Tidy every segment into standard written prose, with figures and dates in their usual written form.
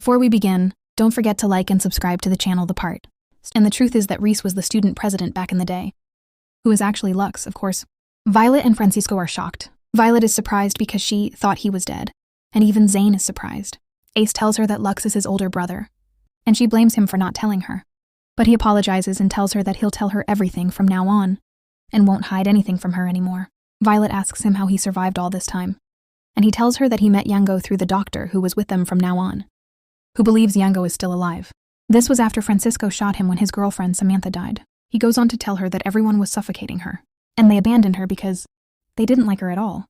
Before we begin, don't forget to like and subscribe to the channel The Part. And the truth is that Reese was the student president back in the day, who is actually Lux, of course. Violet and Francisco are shocked. Violet is surprised because she thought he was dead, and even Zane is surprised. Ace tells her that Lux is his older brother, and she blames him for not telling her. But he apologizes and tells her that he'll tell her everything from now on, and won't hide anything from her anymore. Violet asks him how he survived all this time, and he tells her that he met Yango through the doctor who was with them from now on, who believes Yango is still alive. This was after Francisco shot him when his girlfriend Samantha died. He goes on to tell her that everyone was suffocating her, and they abandoned her because they didn't like her at all,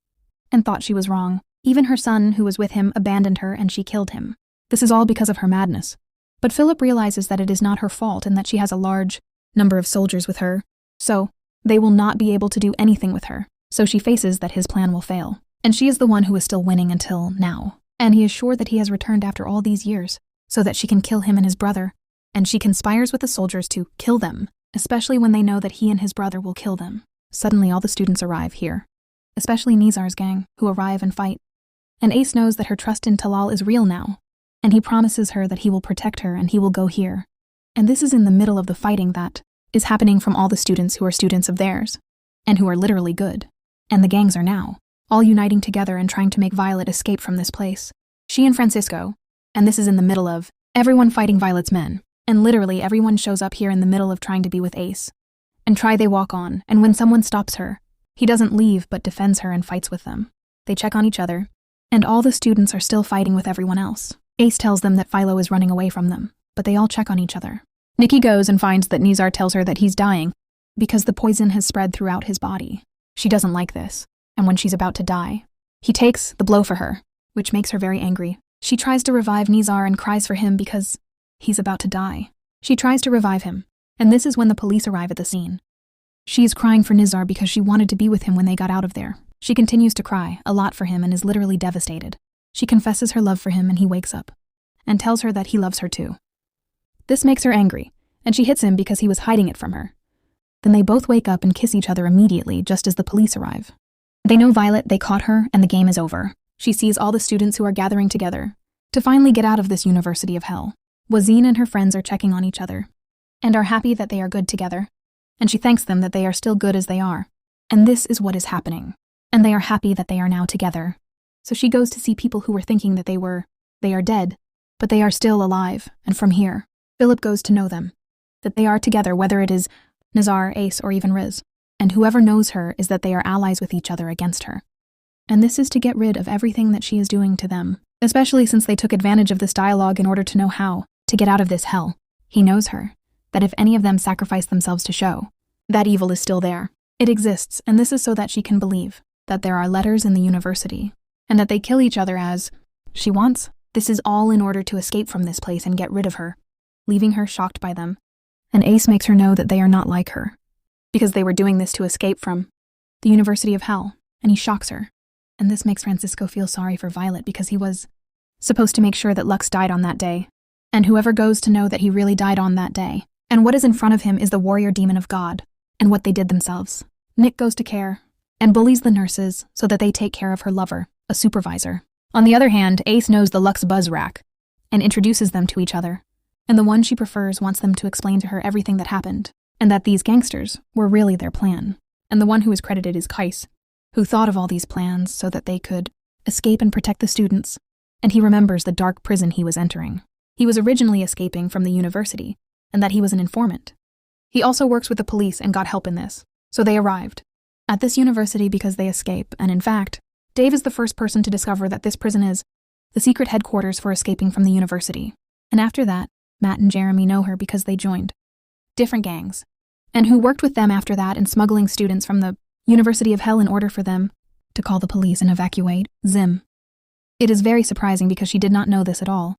and thought she was wrong. Even her son, who was with him, abandoned her and she killed him. This is all because of her madness. But Philip realizes that it is not her fault and that she has a large number of soldiers with her, so they will not be able to do anything with her. So she faces that his plan will fail. And she is the one who is still winning until now. And he is sure that he has returned after all these years, so that she can kill him and his brother. And she conspires with the soldiers to kill them, especially when they know that he and his brother will kill them. Suddenly all the students arrive here, especially Nizar's gang, who arrive and fight. And Ace knows that her trust in Talal is real now, and he promises her that he will protect her and he will go here. And this is in the middle of the fighting that is happening from all the students who are students of theirs, and who are literally good. And the gangs are now all uniting together and trying to make Violet escape from this place. She and Francisco, and this is in the middle of everyone fighting Violet's men, and literally everyone shows up here in the middle of trying to be with Ace. And they walk on, and when someone stops her, he doesn't leave but defends her and fights with them. They check on each other, and all the students are still fighting with everyone else. Ace tells them that Philo is running away from them, but they all check on each other. Nikki goes and finds that Nizar tells her that he's dying because the poison has spread throughout his body. She doesn't like this, and when she's about to die, he takes the blow for her, which makes her very angry. She tries to revive Nizar and cries for him because he's about to die. She tries to revive him, and this is when the police arrive at the scene. She is crying for Nizar because she wanted to be with him when they got out of there. She continues to cry a lot for him and is literally devastated. She confesses her love for him and he wakes up and tells her that he loves her too. This makes her angry, and she hits him because he was hiding it from her. Then they both wake up and kiss each other immediately just as the police arrive. They know Violet, they caught her, and the game is over. She sees all the students who are gathering together to finally get out of this university of hell. Wazine and her friends are checking on each other and are happy that they are good together, and she thanks them that they are still good as they are. And this is what is happening. And they are happy that they are now together. So she goes to see people who were thinking that they are dead, but they are still alive, and from here, Philip goes to know them, that they are together, whether it is Nizar, Ace, or even Riz. And whoever knows her is that they are allies with each other against her. And this is to get rid of everything that she is doing to them, especially since they took advantage of this dialogue in order to know how to get out of this hell. He knows her, that if any of them sacrifice themselves to show, that evil is still there. It exists, and this is so that she can believe that there are letters in the university, and that they kill each other as she wants. This is all in order to escape from this place and get rid of her, leaving her shocked by them. And Ace makes her know that they are not like her, because they were doing this to escape from the University of Hell, and he shocks her. And this makes Francisco feel sorry for Violet because he was supposed to make sure that Lux died on that day, and whoever goes to know that he really died on that day. And what is in front of him is the warrior demon of God, and what they did themselves. Nick goes to care, and bullies the nurses so that they take care of her lover, a supervisor. On the other hand, Ace knows the Lux buzz rack, and introduces them to each other, and the one she prefers wants them to explain to her everything that happened, and that these gangsters were really their plan. And the one who is credited is Kais, who thought of all these plans so that they could escape and protect the students, and he remembers the dark prison he was entering. He was originally escaping from the university, and that he was an informant. He also works with the police and got help in this, so they arrived at this university because they escape, and in fact, Dave is the first person to discover that this prison is the secret headquarters for escaping from the university. And after that, Matt and Jeremy know her because they joined different gangs, and who worked with them after that in smuggling students from the University of Hell in order for them to call the police and evacuate Zim. It is very surprising because she did not know this at all,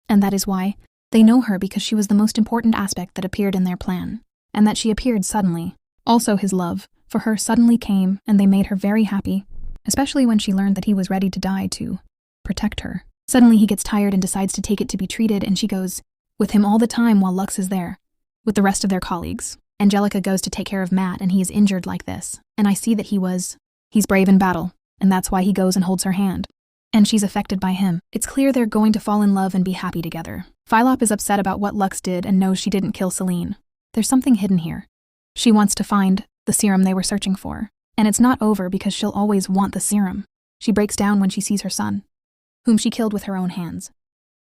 and that is why they know her, because she was the most important aspect that appeared in their plan, and that she appeared suddenly. Also his love for her suddenly came, and they made her very happy, especially when she learned that he was ready to die to protect her. Suddenly he gets tired and decides to take it to be treated, and she goes with him all the time while Lux is there, with the rest of their colleagues. Angelica goes to take care of Matt, and he is injured like this, and I see that he's brave in battle, and that's why he goes and holds her hand. and she's affected by him. It's clear they're going to fall in love and be happy together. Philop is upset about what Lux did and knows she didn't kill Celine. There's something hidden here. She wants to find the serum they were searching for, and it's not over because she'll always want the serum. She breaks down when she sees her son, whom she killed with her own hands,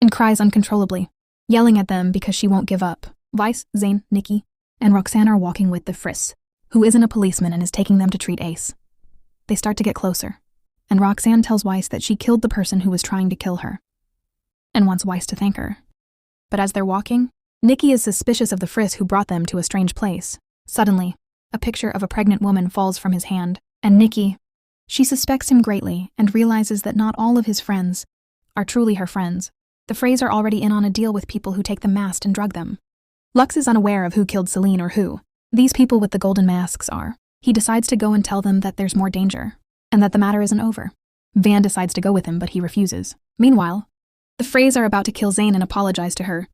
and cries uncontrollably, yelling at them because she won't give up. Vice, Zane, Nikki, and Roxanne are walking with the Friss, who isn't a policeman and is taking them to treat Ace. They start to get closer, and Roxanne tells Weiss that she killed the person who was trying to kill her, and wants Weiss to thank her. But as they're walking, Nikki is suspicious of the Friss who brought them to a strange place. Suddenly, a picture of a pregnant woman falls from his hand, and Nikki, she suspects him greatly and realizes that not all of his friends are truly her friends. The Freys are already in on a deal with people who take them masked and drug them. Lux is unaware of who killed Celine or who these people with the golden masks are. He decides to go and tell them that there's more danger, and that the matter isn't over. Van decides to go with him, but he refuses. Meanwhile, the Freys are about to kill Zane and apologize to her,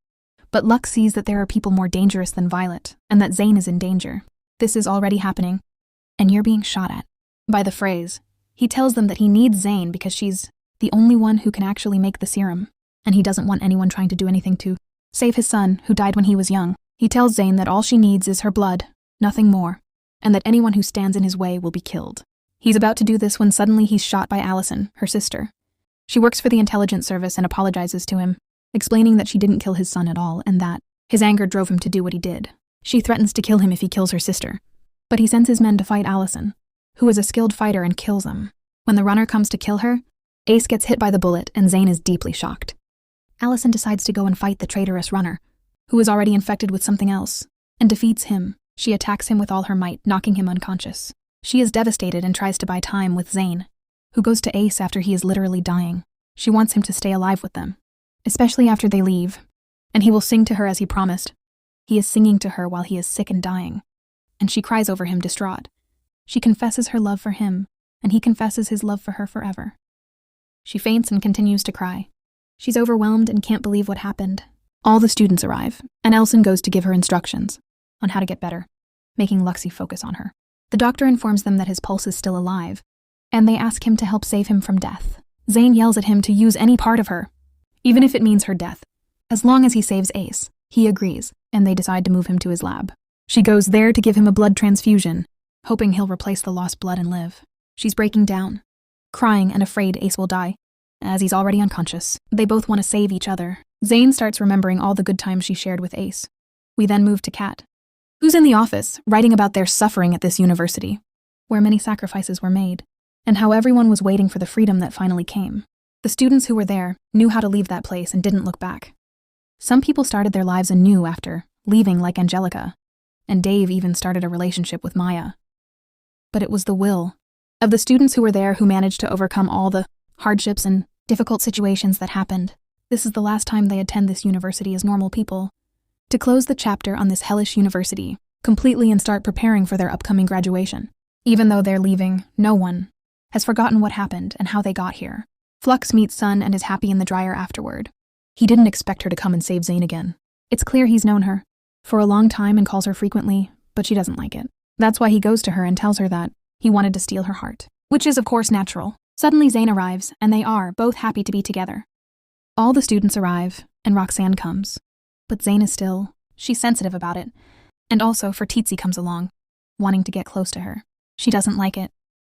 but Lux sees that there are people more dangerous than Violet, and that Zane is in danger. This is already happening, and you're being shot at by the Freys. He tells them that he needs Zane because she's the only one who can actually make the serum, and he doesn't want anyone trying to do anything to save his son, who died when he was young. He tells Zane that all she needs is her blood, nothing more, and that anyone who stands in his way will be killed. He's about to do this when suddenly he's shot by Allison, her sister. She works for the intelligence service and apologizes to him, explaining that she didn't kill his son at all and that his anger drove him to do what he did. She threatens to kill him if he kills her sister, but he sends his men to fight Allison, who is a skilled fighter, and kills him. When the runner comes to kill her, Ace gets hit by the bullet and Zane is deeply shocked. Allison decides to go and fight the traitorous runner, who is already infected with something else, and defeats him. She attacks him with all her might, knocking him unconscious. She is devastated and tries to buy time with Zane, who goes to Ace after he is literally dying. She wants him to stay alive with them, especially after they leave, and he will sing to her as he promised. He is singing to her while he is sick and dying, and she cries over him, distraught. She confesses her love for him, and he confesses his love for her forever. She faints and continues to cry. She's overwhelmed and can't believe what happened. All the students arrive, and Elson goes to give her instructions on how to get better, making Luxie focus on her. The doctor informs them that his pulse is still alive, and they ask him to help save him from death. Zane yells at him to use any part of her, even if it means her death. As long as he saves Ace, he agrees, and they decide to move him to his lab. She goes there to give him a blood transfusion, hoping he'll replace the lost blood and live. She's breaking down, crying and afraid Ace will die, as he's already unconscious. They both want to save each other. Zane starts remembering all the good times she shared with Ace. We then move to Kat, who's in the office, writing about their suffering at this university, where many sacrifices were made, and how everyone was waiting for the freedom that finally came. The students who were there knew how to leave that place and didn't look back. Some people started their lives anew after leaving, like Angelica, and Dave even started a relationship with Maya. But it was the will of the students who were there who managed to overcome all the hardships and difficult situations that happened. This is the last time they attend this university as normal people, to close the chapter on this hellish university completely and start preparing for their upcoming graduation. Even though they're leaving, no one has forgotten what happened and how they got here. Flux meets Sun and is happy in the dryer afterward. He didn't expect her to come and save Zane again. It's clear he's known her for a long time and calls her frequently, but she doesn't like it. That's why he goes to her and tells her that he wanted to steal her heart, which is of course natural. Suddenly Zane arrives, and they are both happy to be together. All the students arrive, and Roxanne comes. But Zane is still, she's sensitive about it. And also Fertizzi comes along, wanting to get close to her. She doesn't like it,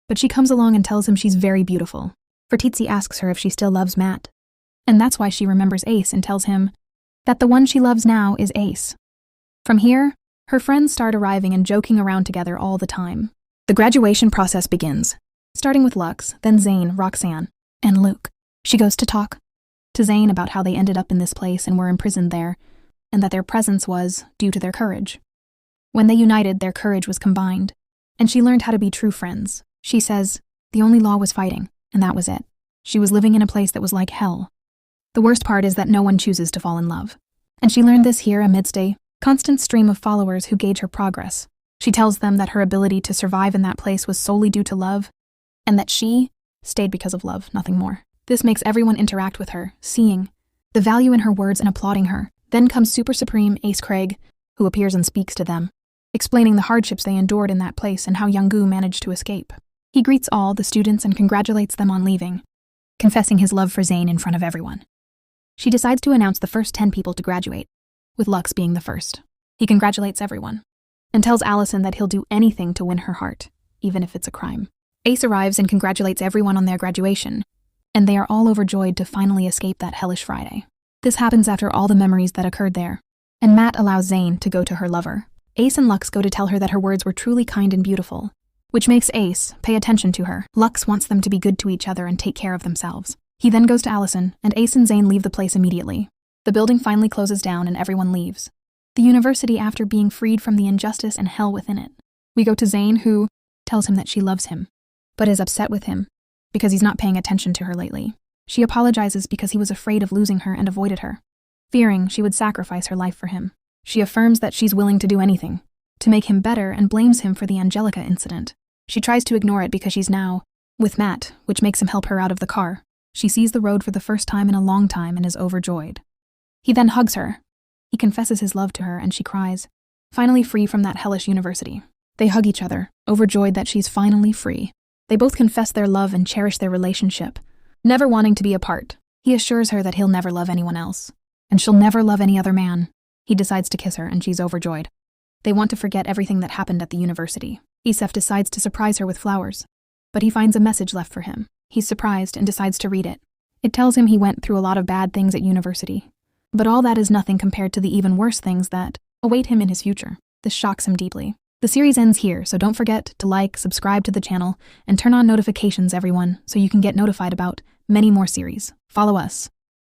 but she comes along and tells him she's very beautiful. Fertizzi asks her if she still loves Matt, and that's why she remembers Ace and tells him that the one she loves now is Ace. From here, her friends start arriving and joking around together all the time. The graduation process begins, starting with Lux, then Zane, Roxanne, and Luke. She goes to talk to Zane about how they ended up in this place and were imprisoned there, and that their presence was due to their courage. When they united, their courage was combined, and she learned how to be true friends. She says the only law was fighting, and that was it. She was living in a place that was like hell. The worst part is that no one chooses to fall in love. And she learned this here amidst a constant stream of followers who gauge her progress. She tells them that her ability to survive in that place was solely due to love, and that she stayed because of love, nothing more. This makes everyone interact with her, seeing the value in her words and applauding her. Then comes Super Supreme Ace Craig, who appears and speaks to them, explaining the hardships they endured in that place and how Young-gu managed to escape. He greets all the students and congratulates them on leaving, confessing his love for Zayn in front of everyone. She decides to announce the first 10 people to graduate, with Lux being the first. He congratulates everyone, and tells Allison that he'll do anything to win her heart, even if it's a crime. Ace arrives and congratulates everyone on their graduation, and they are all overjoyed to finally escape that hellish Friday. This happens after all the memories that occurred there, and Matt allows Zayn to go to her lover. Ace and Lux go to tell her that her words were truly kind and beautiful, which makes Ace pay attention to her. Lux wants them to be good to each other and take care of themselves. He then goes to Allison, and Ace and Zayn leave the place immediately. The building finally closes down and everyone leaves the university after being freed from the injustice and hell within it. We go to Zayn, who tells him that she loves him, but is upset with him because he's not paying attention to her lately. She apologizes because he was afraid of losing her and avoided her, fearing she would sacrifice her life for him. She affirms that she's willing to do anything to make him better and blames him for the Angelica incident. She tries to ignore it because she's now with Matt, which makes him help her out of the car. She sees the road for the first time in a long time and is overjoyed. He then hugs her. He confesses his love to her and she cries, finally free from that hellish university. They hug each other, overjoyed that she's finally free. They both confess their love and cherish their relationship, never wanting to be apart. He assures her that he'll never love anyone else, and she'll never love any other man. He decides to kiss her and she's overjoyed. They want to forget everything that happened at the university. Isef decides to surprise her with flowers, but he finds a message left for him. He's surprised and decides to read it. It tells him he went through a lot of bad things at university, but all that is nothing compared to the even worse things that await him in his future. This shocks him deeply. The series ends here, so don't forget to like, subscribe to the channel, and turn on notifications, everyone, so you can get notified about many more series. Follow us.